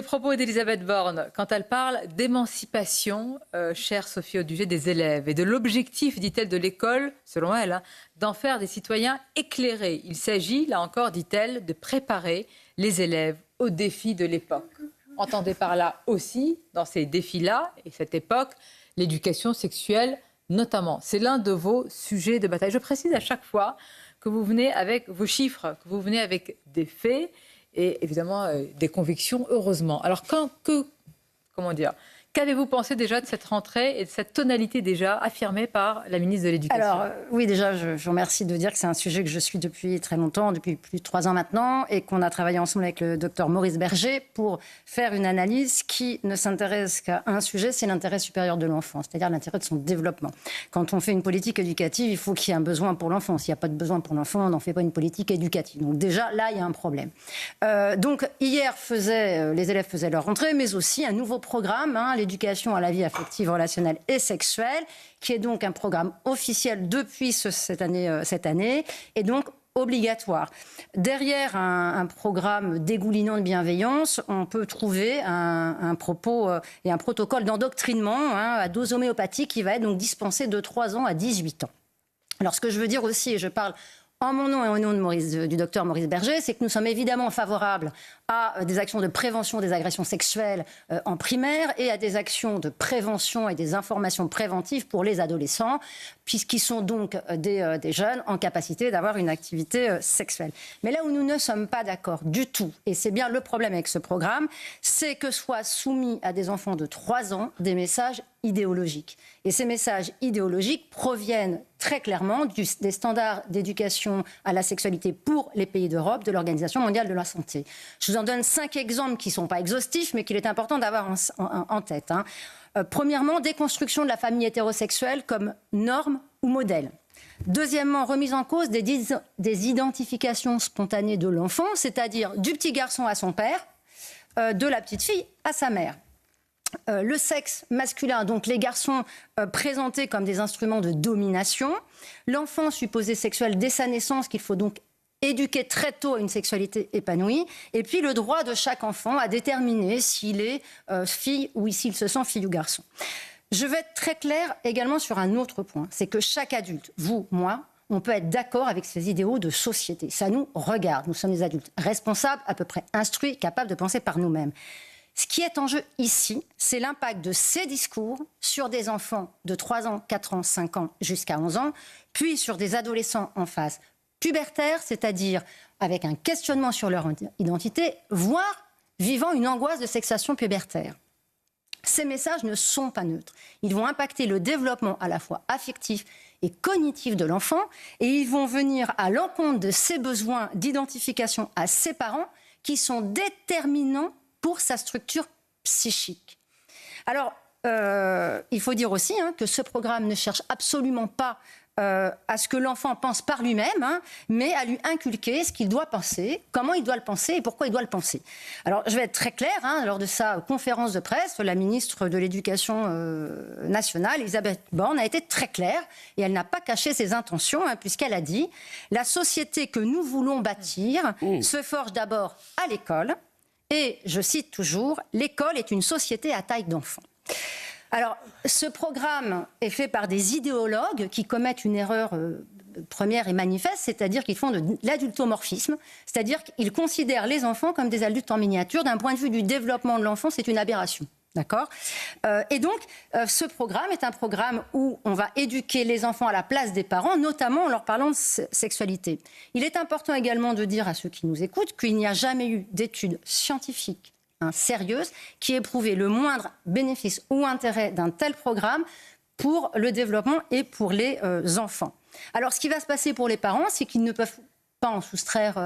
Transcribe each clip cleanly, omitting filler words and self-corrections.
Le propos d'Elisabeth Borne, quand elle parle d'émancipation, chère Sophie Audugé, des élèves et de l'objectif, dit-elle, de l'école, selon elle, hein, d'en faire des citoyens éclairés. Il s'agit, là encore, dit-elle, de préparer les élèves aux défis de l'époque. Entendez par là aussi, dans ces défis-là et cette époque, l'éducation sexuelle notamment. C'est l'un de vos sujets de bataille. Je précise à chaque fois que vous venez avec vos chiffres, que vous venez avec des faits et évidemment des convictions, heureusement. Alors, comment dire, qu'avez-vous pensé déjà de cette rentrée et de cette tonalité déjà affirmée par la ministre de l'Éducation ? Alors, oui, déjà, je vous remercie de dire que c'est un sujet que je suis depuis très longtemps, depuis plus de 3 ans maintenant, et qu'on a travaillé ensemble avec le docteur Maurice Berger pour faire une analyse qui ne s'intéresse qu'à un sujet, c'est l'intérêt supérieur de l'enfant, c'est-à-dire l'intérêt de son développement. Quand on fait une politique éducative, il faut qu'il y ait un besoin pour l'enfant. S'il n'y a pas de besoin pour l'enfant, on n'en fait pas une politique éducative. Donc déjà, là, il y a un problème. Donc, hier, les élèves faisaient leur rentrée, mais aussi un nouveau programme, l'éducation à la vie affective, relationnelle et sexuelle, qui est donc un programme officiel depuis cette année, et donc obligatoire. Derrière un programme dégoulinant de bienveillance, on peut trouver un propos et un protocole d'endoctrinement à dose homéopathique qui va être donc dispensé de 3 ans à 18 ans. Alors ce que je veux dire aussi, et je parle en mon nom et au nom du docteur Maurice Berger, c'est que nous sommes évidemment favorables à des actions de prévention des agressions sexuelles en primaire et à des actions de prévention et des informations préventives pour les adolescents, puisqu'ils sont donc des jeunes en capacité d'avoir une activité sexuelle. Mais là où nous ne sommes pas d'accord du tout, et c'est bien le problème avec ce programme, c'est que soient soumis à des enfants de 3 ans des messages idéologiques. Et ces messages idéologiques proviennent très clairement des standards d'éducation à la sexualité pour les pays d'Europe de l'Organisation mondiale de la santé. Je vous en donne 5 exemples qui ne sont pas exhaustifs, mais qu'il est important d'avoir en tête. Premièrement, déconstruction de la famille hétérosexuelle comme norme ou modèle. Deuxièmement, remise en cause des identifications spontanées de l'enfant, c'est-à-dire du petit garçon à son père, de la petite fille à sa mère. Le sexe masculin, donc les garçons présentés comme des instruments de domination, l'enfant supposé sexuel dès sa naissance qu'il faut donc éduquer très tôt à une sexualité épanouie, et puis le droit de chaque enfant à déterminer s'il est fille ou s'il se sent fille ou garçon. Je vais être très claire également sur un autre point, c'est que chaque adulte, vous, moi, on peut être d'accord avec ces idéaux de société. Ça nous regarde, nous sommes des adultes responsables, à peu près instruits, capables de penser par nous-mêmes. Ce qui est en jeu ici, c'est l'impact de ces discours sur des enfants de 3 ans, 4 ans, 5 ans jusqu'à 11 ans, puis sur des adolescents en phase pubertaire, c'est-à-dire avec un questionnement sur leur identité, voire vivant une angoisse de sexuation pubertaire. Ces messages ne sont pas neutres. Ils vont impacter le développement à la fois affectif et cognitif de l'enfant, et ils vont venir à l'encontre de ses besoins d'identification à ses parents qui sont déterminants pour sa structure psychique. Alors, il faut dire aussi que ce programme ne cherche absolument pas à ce que l'enfant pense par lui-même, mais à lui inculquer ce qu'il doit penser, comment il doit le penser et pourquoi il doit le penser. Alors, je vais être très claire, lors de sa conférence de presse, la ministre de l'Éducation nationale, Elisabeth Borne, a été très claire et elle n'a pas caché ses intentions, puisqu'elle a dit « La société que nous voulons bâtir se forge d'abord à l'école ». Et, je cite toujours, « L'école est une société à taille d'enfant ». Alors, ce programme est fait par des idéologues qui commettent une erreur première et manifeste, c'est-à-dire qu'ils font de l'adultomorphisme, c'est-à-dire qu'ils considèrent les enfants comme des adultes en miniature. D'un point de vue du développement de l'enfant, c'est une aberration. D'accord ? Et donc, ce programme est un programme où on va éduquer les enfants à la place des parents, notamment en leur parlant de sexualité. Il est important également de dire à ceux qui nous écoutent qu'il n'y a jamais eu d'études scientifiques sérieuses qui aient prouvé le moindre bénéfice ou intérêt d'un tel programme pour le développement et pour les enfants. Alors, ce qui va se passer pour les parents, c'est qu'ils ne peuvent pas en soustraire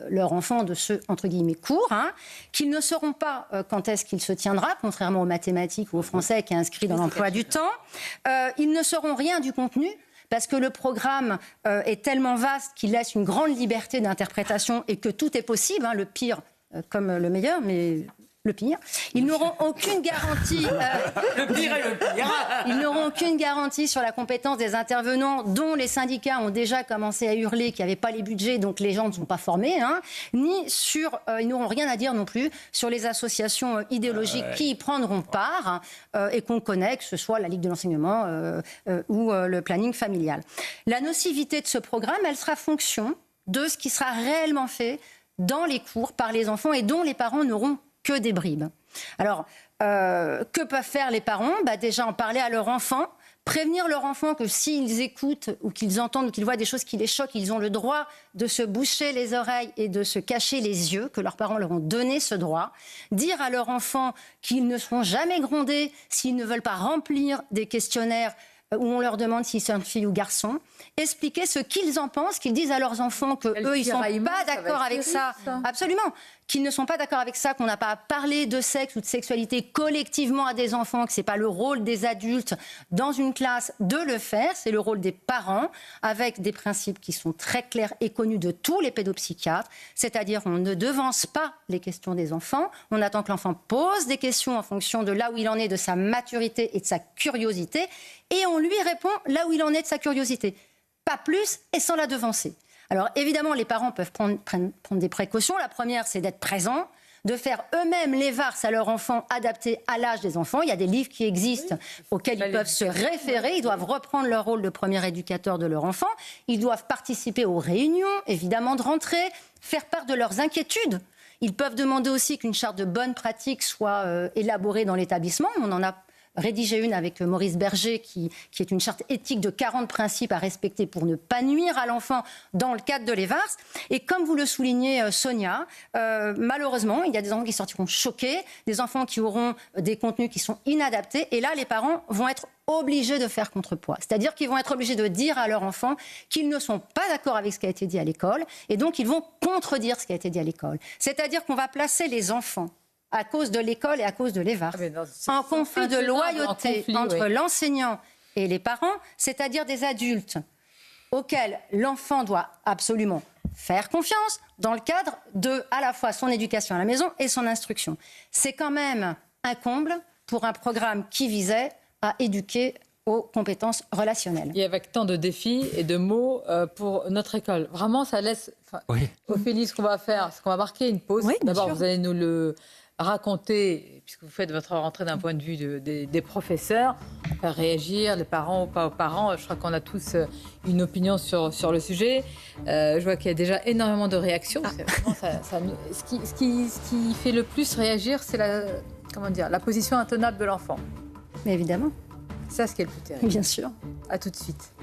leur enfant de ce, entre guillemets, cours, qu'ils ne sauront pas quand est-ce qu'il se tiendra, contrairement aux mathématiques ou au français qui est inscrit dans l'emploi du temps. Ils ne sauront rien du contenu, parce que le programme est tellement vaste qu'il laisse une grande liberté d'interprétation et que tout est possible, le pire comme le meilleur, mais le pire. Ils n'auront aucune garantie. Le pire est le pire. Ils n'auront aucune garantie sur la compétence des intervenants, dont les syndicats ont déjà commencé à hurler qu'il n'y avait pas les budgets, donc les gens ne sont pas formés. Ni sur, ils n'auront rien à dire non plus sur les associations idéologiques qui y prendront part et qu'on connaît, que ce soit la Ligue de l'enseignement ou le planning familial. La nocivité de ce programme, elle sera fonction de ce qui sera réellement fait dans les cours par les enfants et dont les parents n'auront que des bribes. Alors, que peuvent faire les parents ? Déjà, en parler à leur enfant, prévenir leur enfant que s'ils écoutent ou qu'ils entendent ou qu'ils voient des choses qui les choquent, ils ont le droit de se boucher les oreilles et de se cacher les yeux, que leurs parents leur ont donné ce droit. Dire à leur enfant qu'ils ne seront jamais grondés s'ils ne veulent pas remplir des questionnaires où on leur demande s'ils sont fille ou garçon, expliquer ce qu'ils en pensent, qu'ils disent à leurs enfants qu'eux, ils ne sont pas d'accord avec ça. Absolument. Qu'ils ne sont pas d'accord avec ça, qu'on n'a pas à parler de sexe ou de sexualité collectivement à des enfants, que ce n'est pas le rôle des adultes dans une classe de le faire, c'est le rôle des parents, avec des principes qui sont très clairs et connus de tous les pédopsychiatres, c'est-à-dire on ne devance pas les questions des enfants, on attend que l'enfant pose des questions en fonction de là où il en est, de sa maturité et de sa curiosité, et on lui répond là où il en est de sa curiosité. Pas plus et sans la devancer. Alors évidemment, les parents peuvent prendre des précautions. La première, c'est d'être présents, de faire eux-mêmes les varses à leurs enfants adaptés à l'âge des enfants. Il y a des livres qui existent auxquels ils peuvent se référer. Ils doivent reprendre leur rôle de premier éducateur de leur enfant. Ils doivent participer aux réunions, évidemment de rentrée, faire part de leurs inquiétudes. Ils peuvent demander aussi qu'une charte de bonne pratique soit élaborée dans l'établissement. On en a rédigé une avec Maurice Berger, qui est une charte éthique de 40 principes à respecter pour ne pas nuire à l'enfant dans le cadre de l'EVARS. Et comme vous le soulignez, Sonia, malheureusement, il y a des enfants qui sortiront choqués, des enfants qui auront des contenus qui sont inadaptés. Et là, les parents vont être obligés de faire contrepoids. C'est-à-dire qu'ils vont être obligés de dire à leur enfant qu'ils ne sont pas d'accord avec ce qui a été dit à l'école. Et donc, ils vont contredire ce qui a été dit à l'école. C'est-à-dire qu'on va placer les enfants à cause de l'école et à cause de l'EVARS, en conflit de loyauté entre l'enseignant et les parents, c'est-à-dire des adultes auxquels l'enfant doit absolument faire confiance dans le cadre de, à la fois, son éducation à la maison et son instruction. C'est quand même un comble pour un programme qui visait à éduquer aux compétences relationnelles. Et avec tant de défis et de mots pour notre école. Vraiment, ça laisse... Ophélie, ce qu'on va faire, c'est qu'on va marquer une pause. D'abord, vous allez nous le raconter, puisque vous faites votre rentrée d'un point de vue des professeurs, faire réagir les parents ou pas aux parents. Je crois qu'on a tous une opinion sur le sujet. Je vois qu'il y a déjà énormément de réactions. Ce qui fait le plus réagir, c'est la position intenable de l'enfant. Mais évidemment. C'est ça ce qui est le plus terrible. Bien sûr. À tout de suite.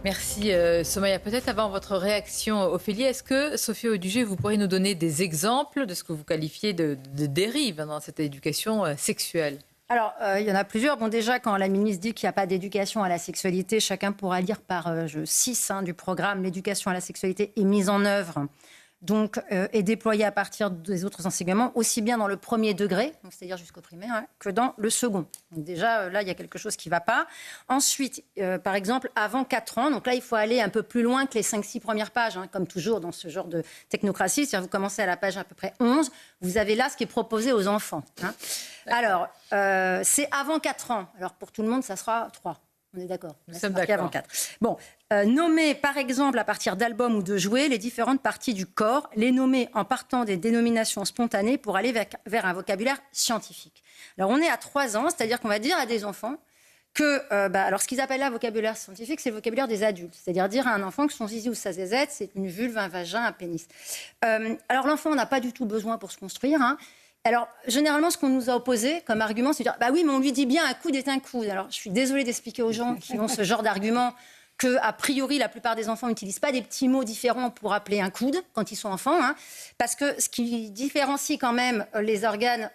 Merci Somaya. Peut-être avant votre réaction, Ophélie, est-ce que Sophie Audugé, vous pourriez nous donner des exemples de ce que vous qualifiez de dérive dans cette éducation sexuelle ? Alors, il y en a plusieurs. Bon, déjà, quand la ministre dit qu'il n'y a pas d'éducation à la sexualité, chacun pourra lire par 6 du programme, l'éducation à la sexualité est mise en œuvre. Donc, est déployée à partir des autres enseignements, aussi bien dans le premier degré, c'est-à-dire jusqu'au primaire, que dans le second. Donc déjà, là, il y a quelque chose qui ne va pas. Ensuite, par exemple, avant 4 ans, donc là, il faut aller un peu plus loin que les 5-6 premières pages, comme toujours dans ce genre de technocratie. C'est-à-dire, vous commencez à la page à peu près 11, vous avez là ce qui est proposé aux enfants. Alors, c'est avant 4 ans. Alors, pour tout le monde, ça sera 3. On est d'accord. Nous sommes d'accord. Avant 4. Bon, nommer par exemple à partir d'albums ou de jouets les différentes parties du corps, les nommer en partant des dénominations spontanées pour aller vers un vocabulaire scientifique. Alors on est à 3 ans, c'est-à-dire qu'on va dire à des enfants que, alors ce qu'ils appellent là vocabulaire scientifique, c'est le vocabulaire des adultes. C'est-à-dire dire à un enfant que son zizi ou sa zézette, c'est une vulve, un vagin, un pénis. Alors l'enfant n'a pas du tout besoin pour se construire, Alors, généralement, ce qu'on nous a opposé comme argument, c'est de dire « oui, mais on lui dit bien un coude est un coude ». Alors, je suis désolée d'expliquer aux gens qui ont ce genre d'argument qu'a priori, la plupart des enfants n'utilisent pas des petits mots différents pour appeler un coude quand ils sont enfants, parce que ce qui différencie quand même les organes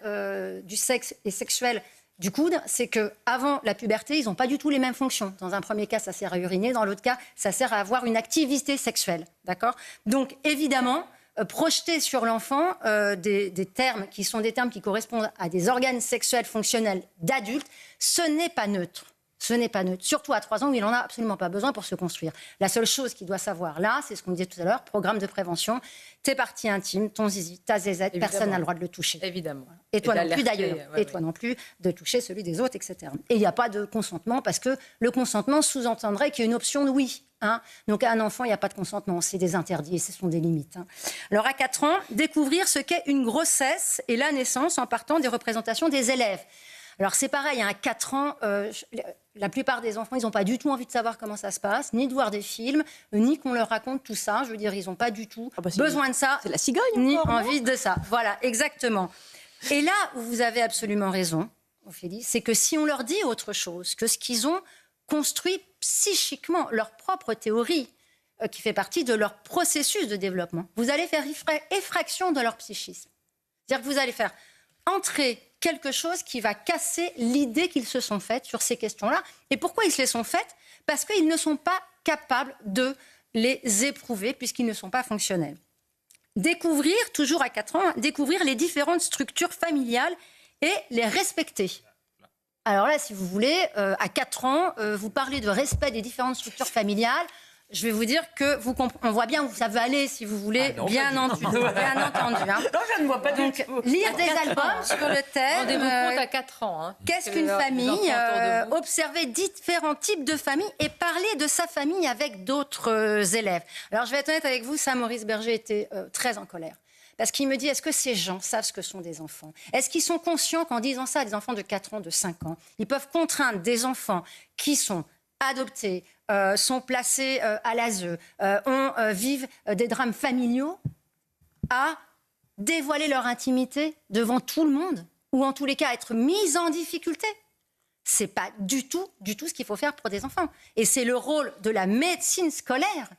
du sexe et sexuel du coude, c'est qu'avant la puberté, ils n'ont pas du tout les mêmes fonctions. Dans un premier cas, ça sert à uriner, dans l'autre cas, ça sert à avoir une activité sexuelle. D'accord ? Donc, évidemment, projeter sur l'enfant des termes qui sont des termes qui correspondent à des organes sexuels fonctionnels d'adultes, ce n'est pas neutre. Ce n'est pas neutre, surtout à 3 ans où il n'en a absolument pas besoin pour se construire. La seule chose qu'il doit savoir là, c'est ce qu'on disait tout à l'heure, programme de prévention, tes parties intimes, ton zizi, ta zézette, Évidemment. Personne n'a le droit de le toucher. Évidemment. Et toi non plus d'alerter, d'ailleurs. Et toi non plus de toucher celui des autres, etc. Et il n'y a pas de consentement parce que le consentement sous-entendrait qu'il y a une option de oui. Donc à un enfant, il n'y a pas de consentement, c'est des interdits et ce sont des limites. Alors à 4 ans, découvrir ce qu'est une grossesse et la naissance en partant des représentations des élèves. Alors c'est pareil, à 4 ans, la plupart des enfants, ils n'ont pas du tout envie de savoir comment ça se passe, ni de voir des films, ni qu'on leur raconte tout ça. Je veux dire, ils n'ont pas du tout besoin de ça. C'est la cigogne ni encore, envie de ça. Voilà, exactement. Et là où vous avez absolument raison, Ophélie, c'est que si on leur dit autre chose que ce qu'ils ont construit psychiquement, leur propre théorie, qui fait partie de leur processus de développement, vous allez faire effraction de leur psychisme. C'est-à-dire que vous allez faire entrer quelque chose qui va casser l'idée qu'ils se sont faite sur ces questions-là. Et pourquoi ils se les sont faites ? Parce qu'ils ne sont pas capables de les éprouver puisqu'ils ne sont pas fonctionnels. Découvrir, toujours à 4 ans, découvrir les différentes structures familiales et les respecter. Alors là, si vous voulez, à 4 ans, vous parlez de respect des différentes structures familiales. Je vais vous dire que on voit bien où ça veut aller, si vous voulez, bien entendu. Non, je ne vois pas Donc, lire des albums sur le thème. Rendez-vous compte à 4 ans. Qu'est-ce qu'une famille, observer différents types de familles et parler de sa famille avec d'autres élèves. Alors, je vais être honnête avec vous, ça, Maurice Berger était très en colère. Parce qu'il me dit, est-ce que ces gens savent ce que sont des enfants ? Est-ce qu'ils sont conscients qu'en disant ça à des enfants de 4 ans, de 5 ans, ils peuvent contraindre des enfants qui sont adoptés, sont placés à l'ASE, vivent des drames familiaux, à dévoiler leur intimité devant tout le monde, ou en tous les cas être mis en difficulté. C'est pas du tout ce qu'il faut faire pour des enfants. Et c'est le rôle de la médecine scolaire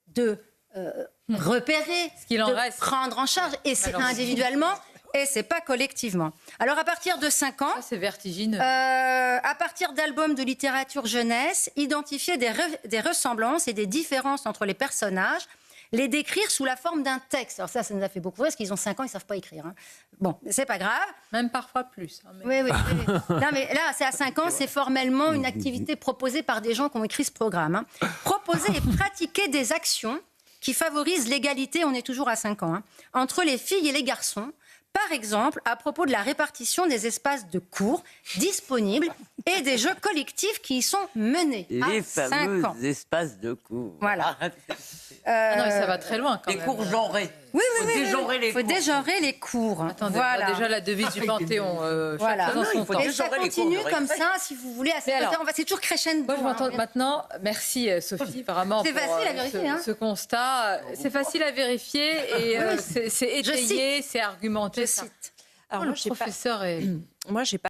de repérer, Ce qu'il en de reste. prendre en charge, et c'est individuellement, et c'est pas collectivement. Alors à partir de 5 ans, Ça, c'est vertigineux. à partir d'albums de littérature jeunesse, identifier des ressemblances et des différences entre les personnages, les décrire sous la forme d'un texte. Alors ça nous a fait beaucoup rire, parce qu'ils ont 5 ans, ils ne savent pas écrire. Bon, c'est pas grave. Même parfois plus. Mais... Oui. Non, mais là, c'est à 5 ans, c'est formellement une activité proposée par des gens qui ont écrit ce programme. Proposer et pratiquer des actions qui favorisent l'égalité, on est toujours à 5 ans, entre les filles et les garçons. Par exemple, à propos de la répartition des espaces de cours disponibles et des jeux collectifs qui y sont menés Les à 5 fameux ans. espaces de cours. Voilà. Ah non, mais ça va très loin quand Les même. cours genrés. Oui. dégenrer Il faut dégenrer les cours. Attendez, voilà. déjà la devise du Panthéon. Voilà. Chaque chose en son il faut temps. Et ça dégenrer les continue cours de comme récré. ça, si vous voulez. Mais alors, C'est toujours crescendo. Moi, je m'entends maintenant. Merci Sophie, vraiment. C'est pour, facile à vérifier, ce constat. C'est facile à vérifier et c'est étayé, c'est argumenté. Je ça. cite. Alors, Le moi, j'ai pas... professeur est... Moi, j'ai pas